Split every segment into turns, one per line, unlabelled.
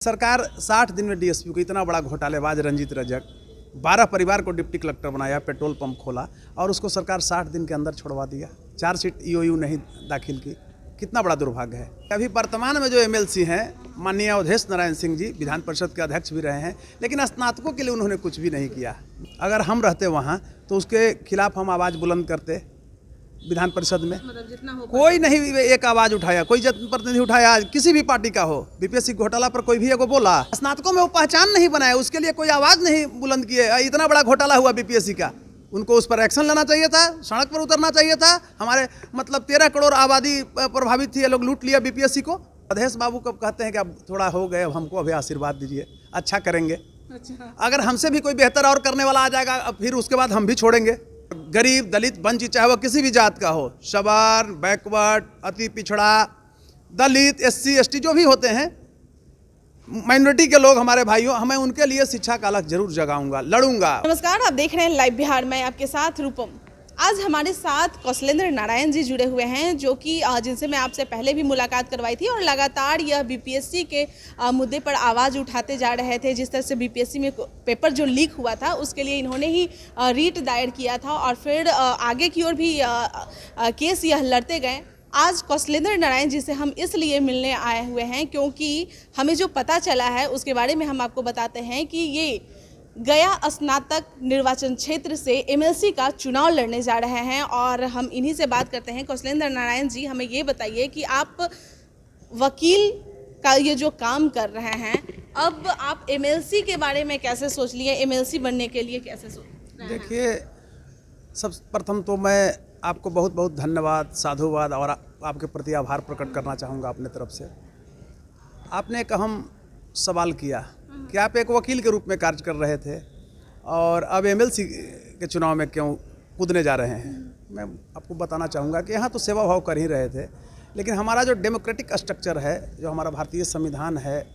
सरकार 60 दिन में डीएसपी को इतना बड़ा घोटालेबाज रंजीत रजक 12 परिवार को डिप्टी कलेक्टर बनाया, पेट्रोल पंप खोला और उसको सरकार 60 दिन के अंदर छोड़वा दिया। चार्जशीट ईओयू नहीं दाखिल की। कितना बड़ा दुर्भाग्य है। अभी वर्तमान में जो एमएलसी हैं माननीय अवधेश नारायण सिंह जी विधान परिषद के अध्यक्ष भी रहे हैं, लेकिन स्नातकों के लिए उन्होंने कुछ भी नहीं किया। अगर हम रहते वहाँ तो उसके खिलाफ हम आवाज़ बुलंद करते। विधान परिषद में
जितना हो
कोई नहीं एक आवाज़ उठाया, कोई जनप्रतिनिधि उठाया, किसी भी पार्टी का हो। बीपीएससी घोटाला पर कोई भी एगो बोला, स्नातकों में वो पहचान नहीं बनाया, उसके लिए कोई आवाज़ नहीं बुलंद किए। इतना बड़ा घोटाला हुआ बीपीएससी का, उनको उस पर एक्शन लेना चाहिए था, सड़क पर उतरना चाहिए था। हमारे 13 करोड़ आबादी प्रभावित थी, ये लोग लूट लिया बीपीएससी को। अवधेश बाबू को कहते हैं कि अब थोड़ा हो गए, अब हमको अभी आशीर्वाद दीजिए, अच्छा करेंगे। अगर हमसे भी कोई बेहतर और करने वाला आ जाएगा फिर उसके बाद हम भी छोड़ेंगे। गरीब, दलित, वंचित, चाहे वह किसी भी जात का हो, सवार, बैकवर्ड, अति पिछड़ा, दलित, एससी, एसटी जो भी होते हैं, माइनॉरिटी के लोग हमारे भाइयों, हमें उनके लिए शिक्षा का अलग जरूर जगाऊंगा, लड़ूंगा।
नमस्कार, आप देख रहे हैं लाइव बिहार में, आपके साथ रूपम। आज हमारे साथ कौशलेंद्र नारायण जी जुड़े हुए हैं, जो कि जिनसे मैं आपसे पहले भी मुलाकात करवाई थी और लगातार यह बीपीएससी के मुद्दे पर आवाज़ उठाते जा रहे थे। जिस तरह से बीपीएससी में पेपर जो लीक हुआ था उसके लिए इन्होंने ही रीट दायर किया था और फिर आगे की ओर भी केस यह लड़ते गए। आज कौशलेंद्र नारायण जी से हम इसलिए मिलने आए हुए हैं क्योंकि हमें जो पता चला है उसके बारे में हम आपको बताते हैं कि ये गया स्नातक निर्वाचन क्षेत्र से एमएलसी का चुनाव लड़ने जा रहे हैं और हम इन्हीं से बात करते हैं। कौशलेंद्र नारायण जी, हमें ये बताइए कि आप वकील का ये जो काम कर रहे हैं, अब आप एमएलसी के बारे में कैसे सोच लिए, एमएलसी बनने के लिए कैसे सोच रहे हैं?
देखिए, सब प्रथम तो मैं आपको बहुत बहुत धन्यवाद, साधुवाद और आपके प्रति आभार प्रकट करना चाहूँगा अपने तरफ से। आपने एक अहम सवाल किया कि आप एक वकील के रूप में कार्य कर रहे थे और अब एमएलसी के चुनाव में क्यों कूदने जा रहे हैं। मैं आपको बताना चाहूँगा कि यहाँ तो सेवा भाव कर ही रहे थे, लेकिन हमारा जो डेमोक्रेटिक स्ट्रक्चर है, जो हमारा भारतीय संविधान है,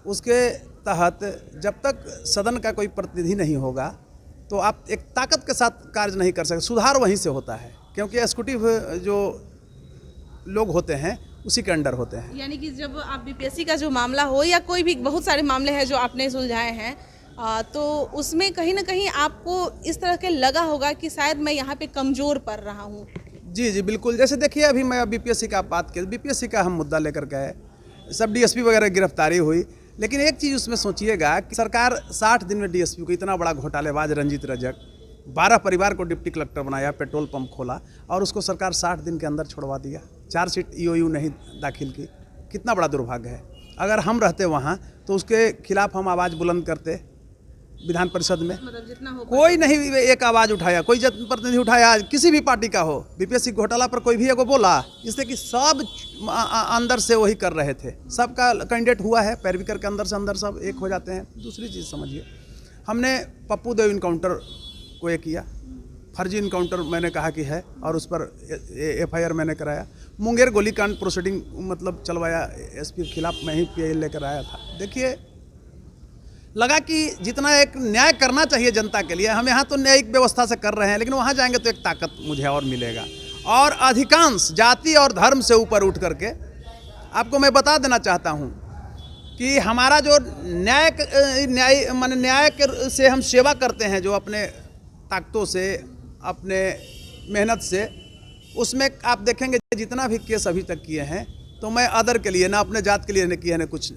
उसके तहत जब तक सदन का कोई प्रतिनिधि नहीं होगा तो आप एक ताकत के साथ कार्य नहीं कर सकते। सुधार वहीं से होता है, क्योंकि एग्जीक्यूटिव जो लोग होते हैं उसी के अंडर होते हैं।
यानी कि जब आप बीपीएससी का जो मामला हो या कोई भी बहुत सारे मामले हैं जो आपने सुलझाए हैं, तो उसमें कहीं ना कहीं आपको इस तरह के लगा होगा कि शायद मैं यहाँ पे कमज़ोर पड़ रहा हूँ।
जी जी बिल्कुल। जैसे देखिए, अभी मैं बीपीएससी का बात किया, बीपीएससी का हम मुद्दा लेकर गए, सब डीएसपी वगैरह गिरफ्तारी हुई, लेकिन एक चीज़ उसमें सोचिएगा कि सरकार 60 दिन में डीएसपी को इतना बड़ा घोटालेबाज रंजीत रजक 12 परिवार को डिप्टी कलेक्टर बनाया, पेट्रोल पंप खोला और उसको सरकार 60 दिन के अंदर छोड़वा दिया। चार्जशीट ईओयू नहीं दाखिल की। कितना बड़ा दुर्भाग्य है। अगर हम रहते वहाँ तो उसके खिलाफ हम आवाज़ बुलंद करते। विधान परिषद में
जितना हो
कोई नहीं एक आवाज़ उठाया, कोई जनप्रतिनिधि उठाया, किसी भी पार्टी का हो। बीपीएससी घोटाला पर कोई भी एगो बोला, इससे कि सब अंदर से वही कर रहे थे। सबका कैंडिडेट हुआ है, पैरवी करके अंदर से अंदर सब एक हो जाते हैं। दूसरी चीज़ समझिए, हमने पप्पू देव इनकाउंटर को ये किया, फर्जी इनकाउंटर मैंने कहा कि है और उस पर एफआईआर मैंने कराया। मुंगेर गोलीकांड प्रोसीडिंग मतलब चलवाया, एसपी के खिलाफ मैं ही पीआई लेकर आया था। देखिए, लगा कि जितना एक न्याय करना चाहिए जनता के लिए, हम यहाँ तो न्यायिक व्यवस्था से कर रहे हैं, लेकिन वहाँ जाएंगे तो एक ताकत मुझे और मिलेगा। और अधिकांश जाति और धर्म से ऊपर उठ करके आपको मैं बता देना चाहता हूँ कि हमारा जो न्याय से हम सेवा करते हैं, जो अपने ताकतों से, अपने मेहनत से, उसमें आप देखेंगे जितना भी केस अभी तक किए हैं तो मैं अदर के लिए, ना अपने जात के लिए नहीं किए हैं, ना कुछ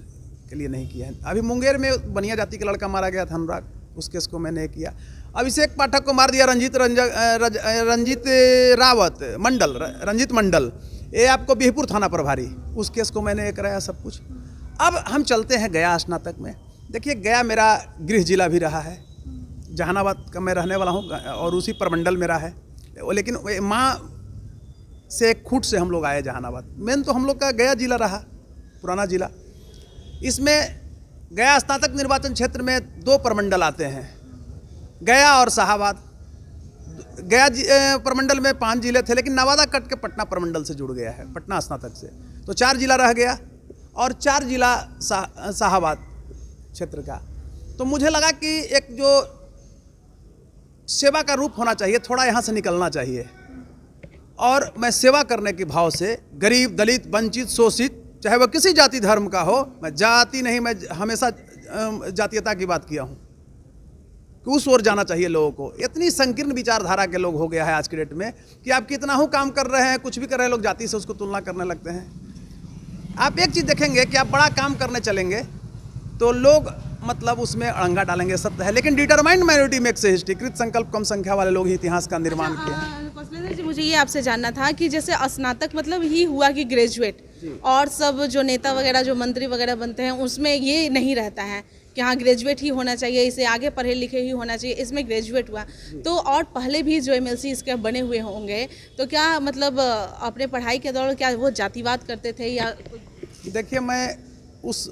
के लिए नहीं किए हैं। अभी मुंगेर में बनिया जाति का लड़का मारा गया था, अनुराग, उस केस को मैंने किया। अभिषेक पाठक को मार दिया रंजीत मंडल, ये आपको बिहपुर थाना प्रभारी, उस केस को मैंने कराया सब कुछ। अब हम चलते हैं गया स्नातक में। देखिए, गया मेरा गृह जिला भी रहा है, जहानाबाद का मैं रहने वाला हूँ और उसी प्रमंडल मेरा है, लेकिन माँ से एक खूट से हम लोग आए जहानाबाद। मेन तो हम लोग का गया जिला रहा, पुराना जिला। इसमें गया स्नातक निर्वाचन क्षेत्र में 2 प्रमंडल आते हैं, गया और शाहाबाद। गया प्रमंडल में 5 जिले थे, लेकिन नवादा कट के पटना प्रमंडल से जुड़ गया है, पटना स्नातक से, तो 4 जिला रह गया और 4 जिला शाहाबाद क्षेत्र का। तो मुझे लगा कि एक जो सेवा का रूप होना चाहिए, थोड़ा यहाँ से निकलना चाहिए और मैं सेवा करने के भाव से गरीब, दलित, वंचित, शोषित चाहे वह किसी जाति धर्म का हो। मैं जाति नहीं, मैं हमेशा जातीयता की बात किया हूँ कि उस ओर जाना चाहिए लोगों को। इतनी संकीर्ण विचारधारा के लोग हो गया है आज के डेट में कि आप कितना हो काम कर रहे हैं, कुछ भी कर रहे हैं, लोग जाति से उसको तुलना करने लगते हैं। आप एक चीज़ देखेंगे कि आप बड़ा काम करने चलेंगे तो लोग मतलब उसमें अड़ंगा डालेंगे, सत्य है, लेकिन डिटरमाइंड माइनॉरिटी मेक्स हिस्ट्री। कृत संकल्प कम संख्या वाले लोग ही इतिहास का निर्माण किए हैं।
कौशलेंद्र जी, मुझे ये आपसे जानना था कि जैसे स्नातक मतलब ही हुआ कि ग्रेजुएट, और सब जो नेता वगैरह जो मंत्री वगैरह बनते हैं उसमें ये नहीं रहता है कि हाँ ग्रेजुएट ही होना चाहिए, इसे आगे पढ़े लिखे ही होना चाहिए, इसमें ग्रेजुएट हुआ तो। और पहले भी जो एमएलसी इसके बने हुए होंगे तो क्या मतलब अपने पढ़ाई के दौरान क्या वो जातिवाद करते थे या?
देखिए, मैं उस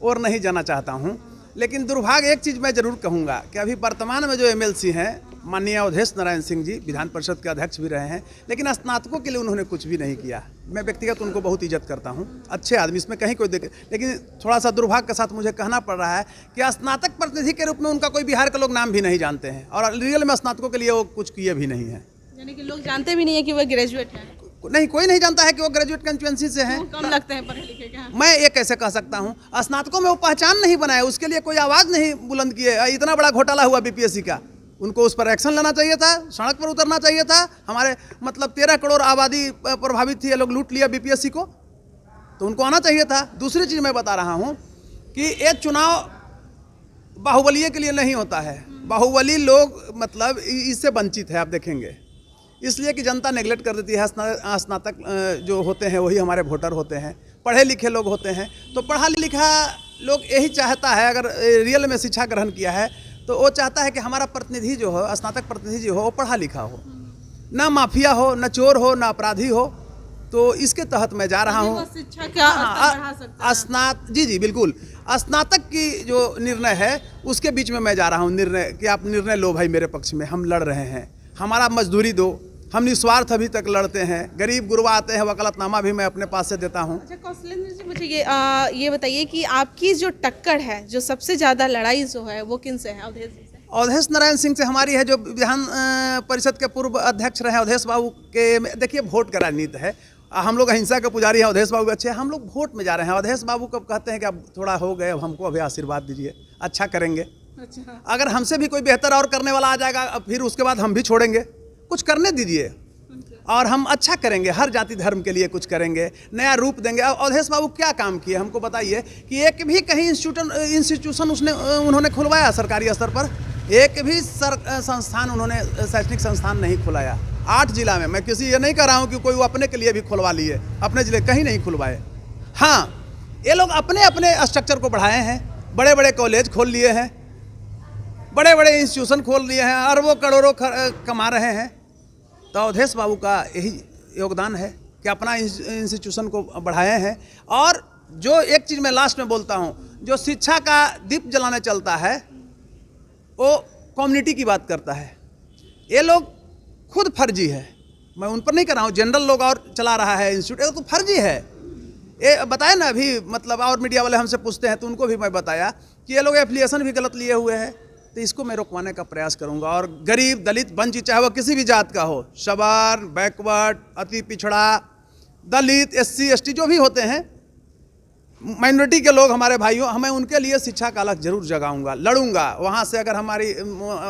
और नहीं जाना चाहता हूँ, लेकिन दुर्भाग्य एक चीज़ मैं ज़रूर कहूँगा कि अभी वर्तमान में जो एमएलसी हैं माननीय अवधेश नारायण सिंह जी विधान परिषद के अध्यक्ष भी रहे हैं, लेकिन स्नातकों के लिए उन्होंने कुछ भी नहीं किया। मैं व्यक्तिगत उनको बहुत इज्जत करता हूँ, अच्छे आदमी, इसमें कहीं कोई लेकिन थोड़ा सा दुर्भाग्य के साथ मुझे कहना पड़ रहा है कि स्नातक प्रतिनिधि के रूप में उनका कोई बिहार के लोग नाम भी नहीं जानते हैं, और रियल में स्नातकों के लिए वो कुछ किए भी नहीं हैं।
यानी कि लोग जानते भी नहीं है कि वो ग्रेजुएट है?
नहीं, कोई नहीं जानता है कि वो ग्रेजुएट कंस्टिट्यूएंसी से हैं।
कम लगते हैं पढ़े लिखे के।
मैं ये कैसे कह सकता हूँ? स्नातकों में वो पहचान नहीं बनाए, उसके लिए कोई आवाज़ नहीं बुलंद किए। इतना बड़ा घोटाला हुआ बीपीएससी का, उनको उस पर एक्शन लेना चाहिए था, सड़क पर उतरना चाहिए था। हमारे मतलब 13 करोड़ आबादी प्रभावित थी, ये लोग लूट लिया बीपीएससी को, तो उनको आना चाहिए था। दूसरी चीज़ मैं बता रहा हूँ कि ये चुनाव बाहुबलिये के लिए नहीं होता है। बाहुबली लोग मतलब इससे वंचित है, आप देखेंगे, इसलिए कि जनता नेगलेक्ट कर देती है। स्नातक जो होते हैं वही हमारे वोटर होते हैं, पढ़े लिखे लोग होते हैं। तो पढ़ा लिखा लोग यही चाहता है, अगर रियल में शिक्षा ग्रहण किया है तो वो चाहता है कि हमारा प्रतिनिधि जो हो, स्नातक प्रतिनिधि जो हो, वो पढ़ा लिखा हो, ना माफिया हो, ना चोर हो, ना अपराधी हो। तो इसके तहत मैं जा रहा हूँ।
शिक्षा का स्तर बढ़ा सकता है।
जी बिल्कुल, स्नातक की जो निर्णय है उसके बीच में मैं जा रहा हूँ। निर्णय कि आप निर्णय लो भाई, मेरे पक्ष में हम लड़ रहे हैं, हमारा मजदूरी दो, हम निस्वार्थ अभी तक लड़ते हैं। गरीब गुरबा आते हैं, वकालतनामा भी मैं अपने पास से देता हूँ।
अच्छा कौशलेंद्र जी, मुझे ये बताइए कि आपकी जो टक्कर है, जो सबसे ज़्यादा लड़ाई जो है वो किन से है? अवधेश जी से?
अवधेश नारायण सिंह से हमारी है, जो विधान परिषद के पूर्व अध्यक्ष रहे अवधेश बाबू के। देखिए, वोट का राजनीति है, हम लोग अहिंसा के पुजारी हैं। अवधेश बाबू अच्छे, हम लोग वोट में जा रहे हैं। अवधेश बाबू कब कहते हैं कि अब थोड़ा हो गए, अब हमको अभी आशीर्वाद दीजिए, अच्छा करेंगे।
अच्छा,
अगर हमसे भी कोई बेहतर और करने वाला आ जाएगा फिर उसके बाद हम भी छोड़ेंगे। कुछ करने दीजिए और हम अच्छा करेंगे, हर जाति धर्म के लिए कुछ करेंगे, नया रूप देंगे। अवधेश बाबू क्या काम किए हमको बताइए कि एक भी कहीं इंस्टीट्यूशन उन्होंने खुलवाया सरकारी स्तर पर? एक भी संस्थान उन्होंने, शैक्षणिक संस्थान नहीं खुलाया 8 जिला में। मैं किसी ये नहीं कह रहा हूँ कि कोई वो अपने के लिए भी खुलवा लिए, अपने जिले कहीं नहीं खुलवाए। हाँ, ये लोग अपने अपने स्ट्रक्चर को बढ़ाए हैं, बड़े बड़े कॉलेज खोल लिए हैं, बड़े बड़े इंस्टीट्यूशन खोल लिए हैं, अरबों करोड़ों कमा रहे हैं। तो अवधेश बाबू का यही योगदान है कि अपना इंस्टीट्यूशन को बढ़ाए हैं। और जो एक चीज़ मैं लास्ट में बोलता हूँ, जो शिक्षा का दीप जलाने चलता है वो कम्युनिटी की बात करता है। ये लोग खुद फर्जी है, मैं उन पर नहीं कर रहा हूँ, जनरल लोग और चला रहा है इंस्टीट्यूट, तो फर्जी है। ये बताया ना अभी, मतलब और मीडिया वाले हमसे पूछते हैं तो उनको भी मैं बताया कि ये लोग एफिलिएशन भी गलत लिए हुए हैं। तो इसको मैं रोकवाने का प्रयास करूंगा। और गरीब, दलित, वंचित, चाहे वह किसी भी जात का हो, सवार, बैकवर्ड, अति पिछड़ा, दलित, SC ST जो भी होते हैं, माइनॉरिटी के लोग हमारे भाइयों, हमें उनके लिए शिक्षा का अलग जरूर जगाऊंगा, लड़ूंगा। वहाँ से अगर हमारी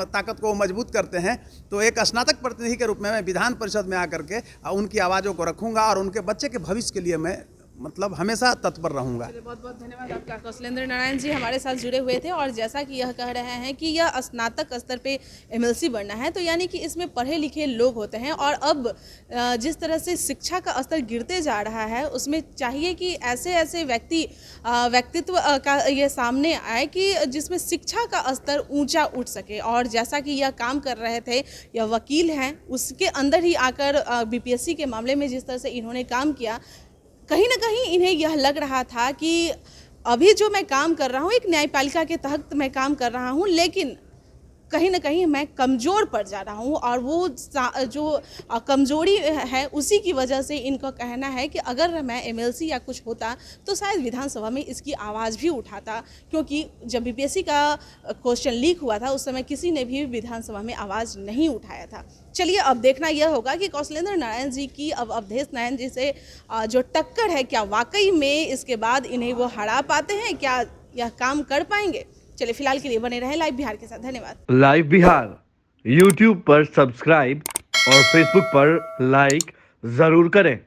ताकत को मजबूत करते हैं तो एक स्नातक प्रतिनिधि के रूप में मैं विधान परिषद में आकर के उनकी आवाज़ों को रखूंगा और उनके बच्चे के भविष्य के लिए मैं मतलब हमेशा तत्पर रहूंगा।
बहुत बहुत धन्यवाद आपका। कौशलेंद्र नारायण जी हमारे साथ जुड़े हुए थे, और जैसा कि यह कह रहे हैं कि यह स्नातक स्तर पे MLC बनना है, तो यानी कि इसमें पढ़े लिखे लोग होते हैं। और अब जिस तरह से शिक्षा का स्तर गिरते जा रहा है, उसमें चाहिए कि ऐसे ऐसे व्यक्तित्व का ये सामने आए कि जिसमें शिक्षा का स्तर ऊंचा उठ सके। और जैसा कि यह काम कर रहे थे, यह वकील हैं, उसके अंदर ही आकर BPSC के मामले में जिस तरह से इन्होंने काम किया, कहीं ना कहीं इन्हें यह लग रहा था कि अभी जो मैं काम कर रहा हूँ एक न्यायपालिका के तहत मैं काम कर रहा हूँ, लेकिन कहीं ना कहीं मैं कमज़ोर पड़ जा रहा हूँ, और वो जो कमज़ोरी है उसी की वजह से इनका कहना है कि अगर मैं एमएलसी या कुछ होता तो शायद विधानसभा में इसकी आवाज़ भी उठाता, क्योंकि जब बीपीएससी का क्वेश्चन लीक हुआ था उस समय किसी ने भी विधानसभा में आवाज़ नहीं उठाया था। चलिए अब देखना यह होगा कि कौशलेंद्र नारायण जी की अब अवधेश नारायण जी से जो टक्कर है, क्या वाकई में इसके बाद इन्हें वो हरा पाते हैं, क्या यह काम कर पाएंगे। चलिए फिलहाल के लिए बने रहें लाइव बिहार के साथ। धन्यवाद।
लाइव बिहार यूट्यूब पर सब्सक्राइब और फेसबुक पर लाइक जरूर करें।